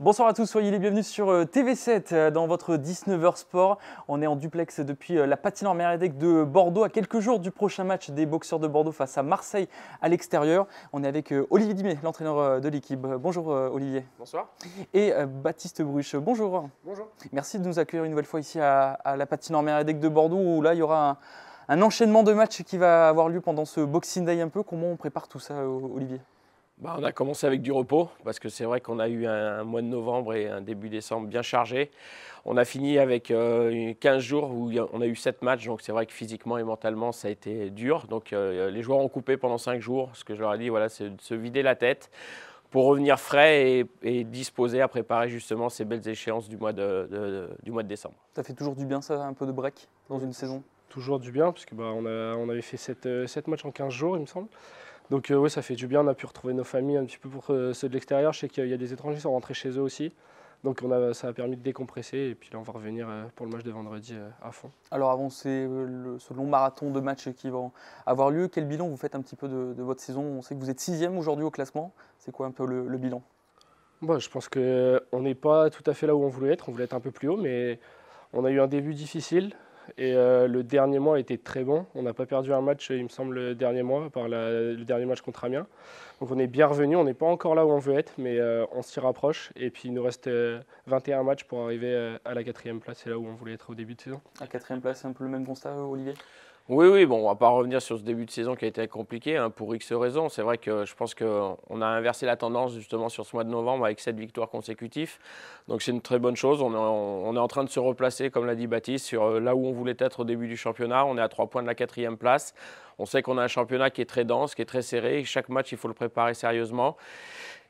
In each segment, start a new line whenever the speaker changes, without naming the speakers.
Bonsoir à tous, soyez les bienvenus sur TV7 dans votre 19h Sport. On est en duplex depuis la patinoire Mérédec de Bordeaux, à quelques jours du prochain match des boxeurs de Bordeaux face à Marseille à l'extérieur. On est avec Olivier Dimet, l'entraîneur de l'équipe. Bonjour Olivier.
Bonsoir.
Et Baptiste Bruche, bonjour.
Bonjour.
Merci de nous accueillir une nouvelle fois ici à la patinoire Mérédec de Bordeaux, où là il y aura un enchaînement de matchs qui va avoir lieu pendant ce Boxing Day un peu. Comment on prépare tout ça, Olivier ?
On a commencé avec du repos parce que c'est vrai qu'on a eu un mois de novembre et un début décembre bien chargé. On a fini avec 15 jours où on a eu 7 matchs, donc c'est vrai que physiquement et mentalement ça a été dur. Donc les joueurs ont coupé pendant 5 jours. Ce que je leur ai dit, voilà, c'est de se vider la tête pour revenir frais et disposés à préparer justement ces belles échéances du mois de décembre.
Ça fait toujours du bien ça, un peu de break dans une saison ?
Toujours du bien, parce que on avait fait 7 matchs en 15 jours, il me semble. Donc oui, ça fait du bien, on a pu retrouver nos familles un petit peu pour ceux de l'extérieur. Je sais qu'il y a des étrangers qui sont rentrés chez eux aussi. Donc ça a permis de décompresser et puis là on va revenir pour le match de vendredi à fond.
Alors avant ce long marathon de matchs qui va avoir lieu, quel bilan vous faites un petit peu de votre saison ? On sait que vous êtes 6e aujourd'hui au classement. C'est quoi un peu le bilan ?
Je pense qu'on n'est pas tout à fait là où on voulait être un peu plus haut, mais on a eu un début difficile. Et le dernier mois a été très bon. On n'a pas perdu un match, il me semble, le dernier mois, par le dernier match contre Amiens. Donc on est bien revenu. On n'est pas encore là où on veut être, mais on s'y rapproche. Et puis il nous reste 21 matchs pour arriver à la 4e place. C'est là où on voulait être au début de saison.
La 4e place, c'est un peu le même constat, Olivier ?
Oui, bon, on ne va pas revenir sur ce début de saison qui a été compliqué pour X raisons. C'est vrai que je pense qu'on a inversé la tendance justement sur ce mois de novembre avec 7 victoires consécutives. Donc c'est une très bonne chose. On est en train de se replacer, comme l'a dit Baptiste, sur là où on voulait être au début du championnat. On est à 3 points de la 4e place. On sait qu'on a un championnat qui est très dense, qui est très serré. Chaque match, il faut le préparer sérieusement.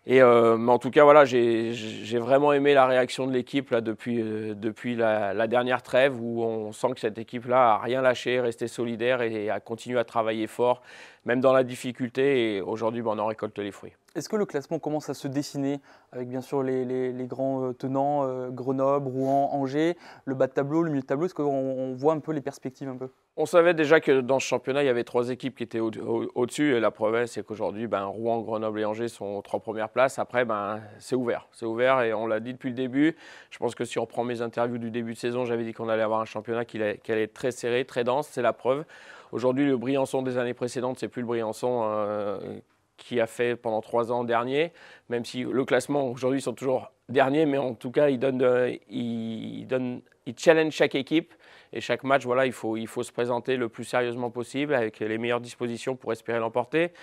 Mais en tout cas, voilà, j'ai vraiment aimé la réaction de l'équipe là, depuis la dernière trêve où on sent que cette équipe-là n'a rien lâché, resté solidaire et a continué à travailler fort, même dans la difficulté. Et aujourd'hui, on en récolte les fruits.
Est-ce que le classement commence à se dessiner avec bien sûr les grands tenants, Grenoble, Rouen, Angers, le bas de tableau, le milieu de tableau ? Est-ce qu'on voit un peu les perspectives un peu ?
On savait déjà que dans ce championnat, il y avait 3 équipes qui étaient au-dessus. Et la preuve, c'est qu'aujourd'hui, Rouen, Grenoble et Angers sont aux 3 premières places. Après, c'est ouvert. C'est ouvert et on l'a dit depuis le début. Je pense que si on reprend mes interviews du début de saison, j'avais dit qu'on allait avoir un championnat qui allait être très serré, très dense. C'est la preuve. Aujourd'hui, le Briançon des années précédentes, c'est plus le Briançon qui a fait pendant 3 ans dernier. Même si le classement, aujourd'hui, ils sont toujours derniers. Mais en tout cas, ils challenge chaque équipe. Et chaque match, voilà, il faut se présenter le plus sérieusement possible avec les meilleures dispositions pour espérer l'emporter.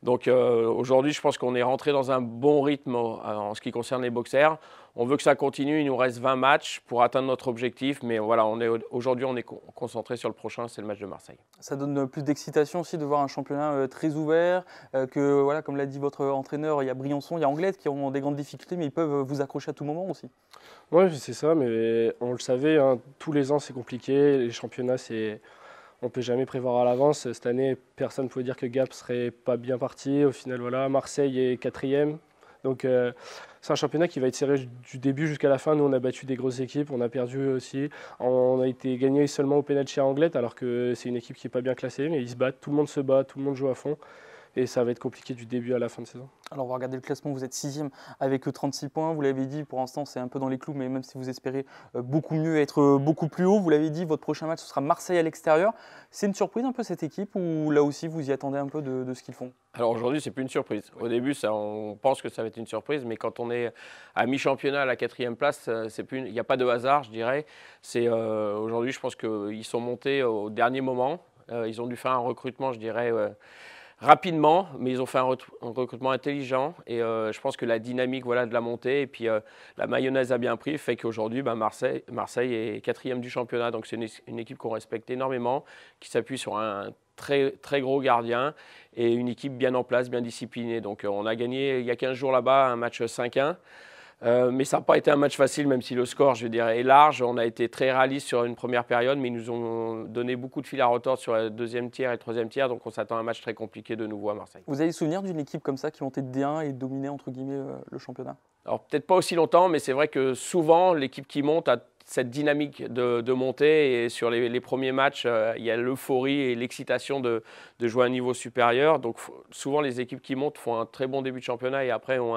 Donc aujourd'hui, je pense qu'on est rentré dans un bon rythme en ce qui concerne les boxers. On veut que ça continue, il nous reste 20 matchs pour atteindre notre objectif. Mais voilà, aujourd'hui, on est concentré sur le prochain, c'est le match de Marseille.
Ça donne plus d'excitation aussi de voir un championnat très ouvert, que voilà, comme l'a dit votre entraîneur, il y a Briançon, il y a Anglet qui ont des grandes difficultés, mais ils peuvent vous accrocher à tout moment aussi.
Oui, c'est ça, mais on le savait, tous les ans c'est compliqué, les championnats on ne peut jamais prévoir à l'avance. Cette année, personne ne pouvait dire que Gap serait pas bien parti. Au final, voilà, Marseille est 4e. Donc c'est un championnat qui va être serré du début jusqu'à la fin. Nous, on a battu des grosses équipes, on a perdu aussi. On a été gagné seulement au pénalty à Anglet, alors que c'est une équipe qui n'est pas bien classée, mais ils se battent, tout le monde se bat, tout le monde joue à fond. Et ça va être compliqué du début à la fin de saison.
Alors on va regarder le classement, vous êtes 6e avec 36 points, vous l'avez dit, pour l'instant c'est un peu dans les clous, mais même si vous espérez beaucoup mieux, être beaucoup plus haut, vous l'avez dit, votre prochain match ce sera Marseille à l'extérieur. C'est une surprise un peu cette équipe ou là aussi vous y attendez un peu de ce qu'ils font ?
Alors aujourd'hui, c'est plus une surprise. Au début, on pense que ça va être une surprise, mais quand on est à mi-championnat à la 4e place, il n'y a pas de hasard, je dirais. Aujourd'hui, je pense qu'ils sont montés au dernier moment. Ils ont dû faire un recrutement, je dirais, rapidement, mais ils ont fait un recrutement intelligent et je pense que la dynamique de la montée et puis la mayonnaise a bien pris, fait qu'aujourd'hui Marseille est 4e du championnat, donc c'est une équipe qu'on respecte énormément, qui s'appuie sur un très, très gros gardien et une équipe bien en place, bien disciplinée. Donc on a gagné il y a 15 jours là-bas un match 5-1. Mais ça n'a pas été un match facile, même si le score, je dirais, est large. On a été très réaliste sur une première période, mais ils nous ont donné beaucoup de fil à retordre sur le 2e tiers et le 3e tiers. Donc on s'attend à un match très compliqué de nouveau à Marseille.
Vous avez souvenir d'une équipe comme ça qui montait de D1 et dominait entre guillemets le championnat ?
Alors peut-être pas aussi longtemps, mais c'est vrai que souvent l'équipe qui monte a cette dynamique de montée. Et sur les premiers matchs, il y a l'euphorie et l'excitation de jouer à un niveau supérieur. Donc souvent, les équipes qui montent font un très bon début de championnat et après ont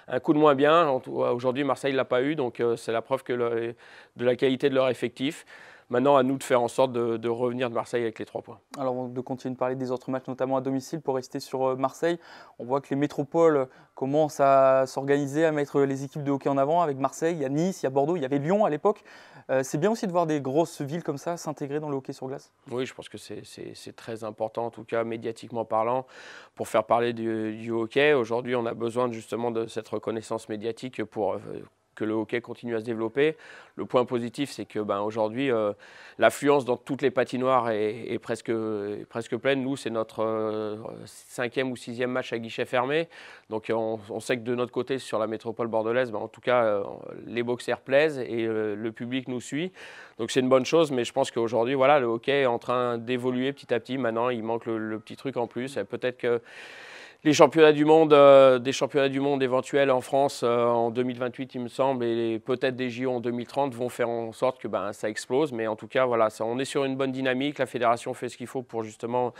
un coup de moins bien. Aujourd'hui, Marseille ne l'a pas eu, donc c'est la preuve de la qualité de leur effectif. Maintenant, à nous de faire en sorte de revenir de Marseille avec les 3 points.
Alors, de continuer de parler des autres matchs, notamment à domicile, pour rester sur Marseille. On voit que les métropoles commencent à s'organiser, à mettre les équipes de hockey en avant. Avec Marseille, il y a Nice, il y a Bordeaux, il y avait Lyon à l'époque. C'est bien aussi de voir des grosses villes comme ça s'intégrer dans le hockey sur glace.
Oui, je pense que c'est très important, en tout cas médiatiquement parlant, pour faire parler du hockey. Aujourd'hui, on a besoin justement de cette reconnaissance médiatique pour que le hockey continue à se développer. Le point positif, c'est que aujourd'hui, l'affluence dans toutes les patinoires est presque pleine. Nous, c'est notre 5e ou 6e match à guichet fermé. Donc, on sait que de notre côté, sur la métropole bordelaise, en tout cas, les boxers plaisent et le public nous suit. Donc, c'est une bonne chose. Mais je pense qu'aujourd'hui, voilà, le hockey est en train d'évoluer petit à petit. Maintenant, il manque le petit truc en plus. Peut-être que les championnats du monde, des championnats du monde éventuels en France en 2028, il me semble, et peut-être des JO en 2030 vont faire en sorte que ça explose. Mais en tout cas, voilà, on est sur une bonne dynamique. La fédération fait ce qu'il faut pour justement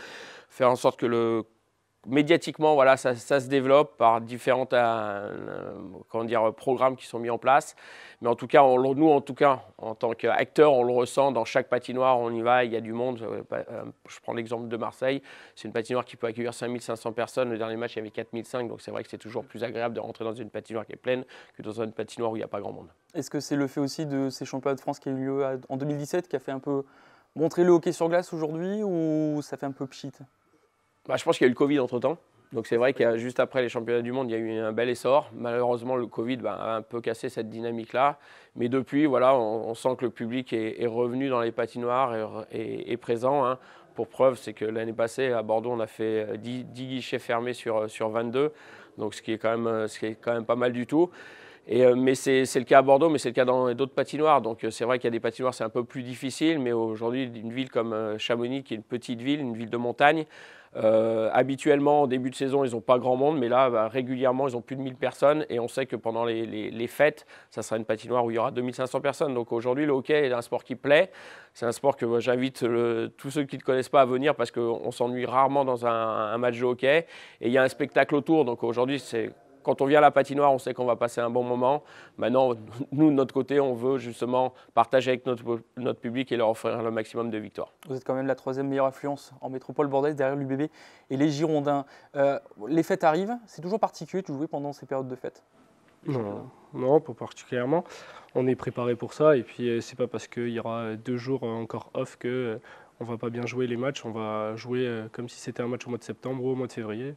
faire en sorte que médiatiquement, voilà, ça se développe par différents programmes qui sont mis en place. Mais en tout cas, nous, en tant qu'acteurs, on le ressent dans chaque patinoire. On y va, il y a du monde. Je prends l'exemple de Marseille. C'est une patinoire qui peut accueillir 5500 personnes. Le dernier match, il y avait 4005. Donc c'est vrai que c'est toujours plus agréable de rentrer dans une patinoire qui est pleine que dans une patinoire où il n'y a pas grand monde.
Est-ce que c'est le fait aussi de ces championnats de France qui a eu lieu en 2017 qui a fait un peu montrer le hockey sur glace aujourd'hui, ou ça fait un peu pchit ?
Je pense qu'il y a eu le Covid entre-temps. Donc c'est vrai que juste après les championnats du monde, il y a eu un bel essor. Malheureusement, le Covid a un peu cassé cette dynamique-là. Mais depuis, voilà, on sent que le public est revenu dans les patinoires et est présent. Hein. Pour preuve, c'est que l'année passée, à Bordeaux, on a fait 10 guichets fermés sur 22. Donc ce qui est quand même pas mal du tout. Mais c'est le cas à Bordeaux, mais c'est le cas dans d'autres patinoires. Donc c'est vrai qu'il y a des patinoires, c'est un peu plus difficile. Mais aujourd'hui, une ville comme Chamonix, qui est une petite ville, une ville de montagne, habituellement, en début de saison, ils n'ont pas grand monde, mais là, régulièrement, ils ont plus de 1000 personnes. Et on sait que pendant les fêtes, ça sera une patinoire où il y aura 2500 personnes. Donc aujourd'hui, le hockey est un sport qui plaît. C'est un sport que moi, j'invite tous ceux qui ne connaissent pas à venir parce qu'on s'ennuie rarement dans un match de hockey. Et il y a un spectacle autour. Donc aujourd'hui, quand on vient à la patinoire, on sait qu'on va passer un bon moment. Maintenant, nous, de notre côté, on veut justement partager avec notre public et leur offrir le maximum de victoires.
Vous êtes quand même la 3e meilleure affluence en métropole bordelaise derrière l'UBB et les Girondins. Les fêtes arrivent, c'est toujours particulier de jouer pendant ces périodes de fêtes ?
Non, pas particulièrement. On est préparé pour ça et puis c'est pas parce qu'il y aura 2 jours encore off que on va pas bien jouer les matchs. On va jouer comme si c'était un match au mois de septembre ou au mois de février.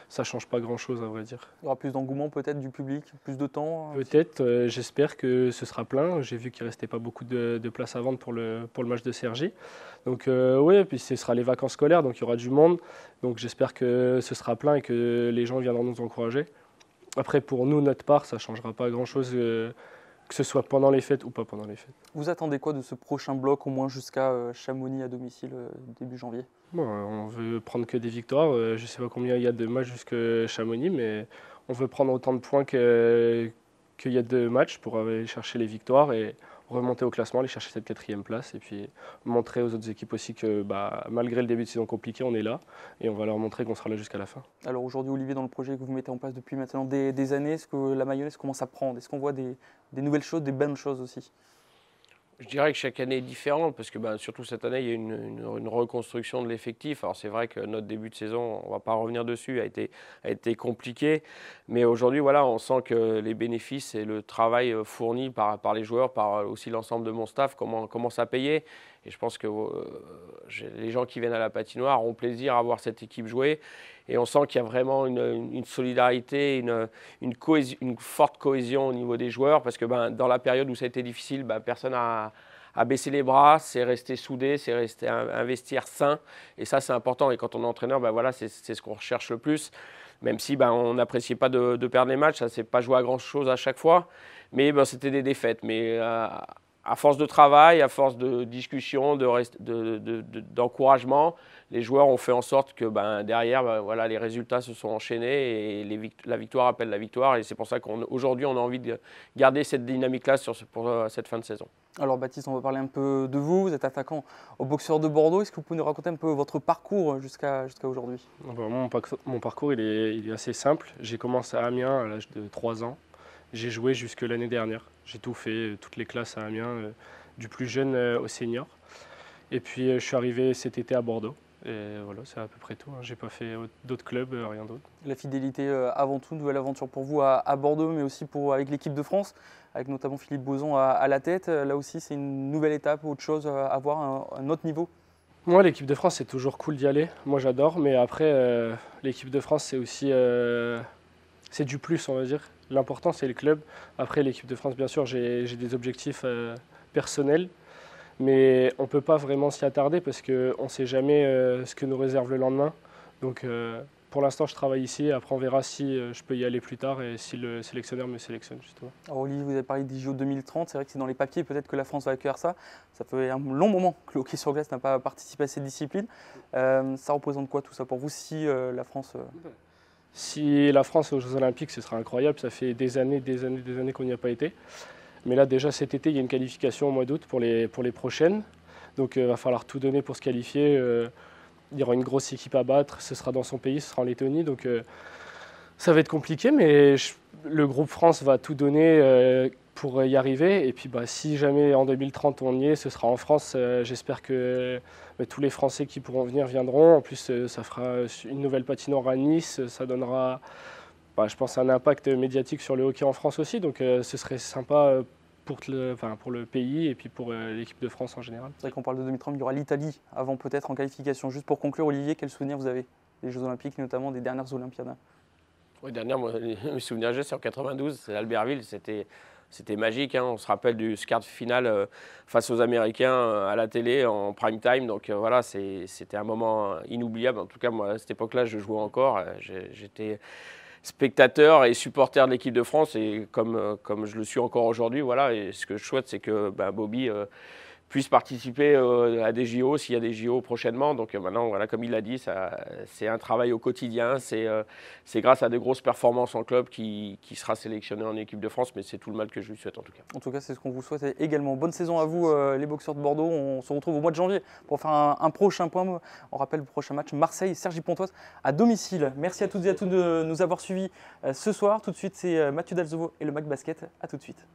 Ça change pas grand-chose, à vrai dire.
Il y aura plus d'engouement peut-être du public, plus de temps ?
Peut-être, j'espère que ce sera plein. J'ai vu qu'il ne restait pas beaucoup de place à vendre pour le match de Cergy. Donc oui, puis ce sera les vacances scolaires, donc il y aura du monde. Donc j'espère que ce sera plein et que les gens viendront nous encourager. Après, pour nous, notre part, ça ne changera pas grand-chose, que ce soit pendant les fêtes ou pas pendant les fêtes.
Vous attendez quoi de ce prochain bloc, au moins jusqu'à Chamonix à domicile début janvier ?
On veut prendre que des victoires. Je ne sais pas combien il y a de matchs jusqu'à Chamonix, mais on veut prendre autant de points qu'il y a de matchs pour aller chercher les victoires et remonter au classement, aller chercher cette 4e place et puis montrer aux autres équipes aussi que malgré le début de saison compliqué, on est là et on va leur montrer qu'on sera là jusqu'à la fin.
Alors aujourd'hui, Olivier, dans le projet que vous mettez en place depuis maintenant des années, est-ce que la mayonnaise commence à prendre ? Est-ce qu'on voit des nouvelles choses, des bonnes choses aussi ?
Je dirais que chaque année est différente parce que surtout cette année, il y a une reconstruction de l'effectif. Alors c'est vrai que notre début de saison, on ne va pas revenir dessus, a été compliqué. Mais aujourd'hui, voilà, on sent que les bénéfices et le travail fourni par les joueurs, par aussi l'ensemble de mon staff, commence à payer. Et je pense que les gens qui viennent à la patinoire ont plaisir à voir cette équipe jouer. Et on sent qu'il y a vraiment une solidarité, une forte cohésion au niveau des joueurs. Parce que dans la période où ça a été difficile, personne n'a baissé les bras, c'est resté soudé, c'est resté un vestiaire sain. Et ça, c'est important. Et quand on est entraîneur, voilà, c'est ce qu'on recherche le plus. Même si on n'appréciait pas de perdre les matchs, ça ne s'est pas joué à grand-chose à chaque fois. Mais c'était des défaites. Mais à force de travail, à force de discussion, d'encouragement, les joueurs ont fait en sorte que derrière, voilà, les résultats se sont enchaînés et la victoire appelle la victoire. Et c'est pour ça qu'aujourd'hui, on a envie de garder cette dynamique-là pour cette fin de saison.
Alors Baptiste, on va parler un peu de vous. Vous êtes attaquant au Boxeurs de Bordeaux. Est-ce que vous pouvez nous raconter un peu votre parcours jusqu'à aujourd'hui?
Mon parcours, il est assez simple. J'ai commencé à Amiens à l'âge de 3 ans. J'ai joué jusque l'année dernière. J'ai tout fait, toutes les classes à Amiens, du plus jeune au senior. Et puis je suis arrivé cet été à Bordeaux. Et voilà, c'est à peu près tout. J'ai pas fait d'autres clubs, rien d'autre.
La fidélité avant tout, nouvelle aventure pour vous à Bordeaux, mais aussi avec l'équipe de France, avec notamment Philippe Boson à la tête. Là aussi, c'est une nouvelle étape, autre chose à voir, un autre niveau.
Moi, l'équipe de France, c'est toujours cool d'y aller. Moi, j'adore. Mais après, l'équipe de France, c'est aussi c'est du plus, on va dire. L'important, c'est le club. Après, l'équipe de France, bien sûr, j'ai des objectifs personnels. Mais on ne peut pas vraiment s'y attarder parce qu'on ne sait jamais ce que nous réserve le lendemain. Donc pour l'instant, je travaille ici. Après, on verra si je peux y aller plus tard et si le sélectionneur me sélectionne, justement.
Alors Olivier, vous avez parlé des JO 2030. C'est vrai que c'est dans les papiers peut-être que la France va accueillir ça. Ça fait un long moment que le hockey sur glace n'a pas participé à cette discipline. Ça représente quoi tout ça pour vous si la France…
Si la France est aux Jeux Olympiques, ce sera incroyable. Ça fait des années qu'on n'y a pas été. Mais là, déjà cet été, il y a une qualification au mois d'août pour les prochaines. Donc il va falloir tout donner pour se qualifier. Il y aura une grosse équipe à battre. Ce sera dans son pays, ce sera en Lettonie. Donc ça va être compliqué, mais le groupe France va tout donner pour y arriver. Et puis si jamais en 2030 on y est, ce sera en France. J'espère que tous les Français qui pourront venir viendront. En plus, ça fera une nouvelle patinoire à Nice. Ça donnera, je pense, un impact médiatique sur le hockey en France aussi. Donc ce serait sympa pour le pays et puis pour l'équipe de France en général.
C'est vrai qu'on parle de 2030, il y aura l'Italie avant peut-être en qualification. Juste pour conclure, Olivier, quels souvenirs vous avez des Jeux Olympiques, notamment des dernières Olympiades?
Oui, mes souvenirs, c'est en 92, c'est Albertville, c'était magique. Hein. On se rappelle du quart de finale face aux Américains à la télé en prime time. Donc voilà, c'était un moment inoubliable. En tout cas, moi, à cette époque-là, je jouais encore. J'étais spectateur et supporter de l'équipe de France et comme je le suis encore aujourd'hui. Voilà. Et ce que je souhaite, c'est que Bobby puisse participer à des JO s'il y a des JO prochainement. Donc maintenant, voilà, comme il l'a dit, c'est un travail au quotidien. C'est grâce à de grosses performances en club qui sera sélectionné en équipe de France, mais c'est tout le mal que je lui souhaite en tout cas.
En tout cas, c'est ce qu'on vous souhaite également. Bonne saison à vous, les Boxeurs de Bordeaux. On se retrouve au mois de janvier pour faire un prochain point. On rappelle le prochain match Marseille-Cergy-Pontoise à domicile. Merci à toutes et à tous de nous avoir suivis ce soir. Tout de suite, c'est Mathieu Dalzovo et le Mac Basket. À tout de suite.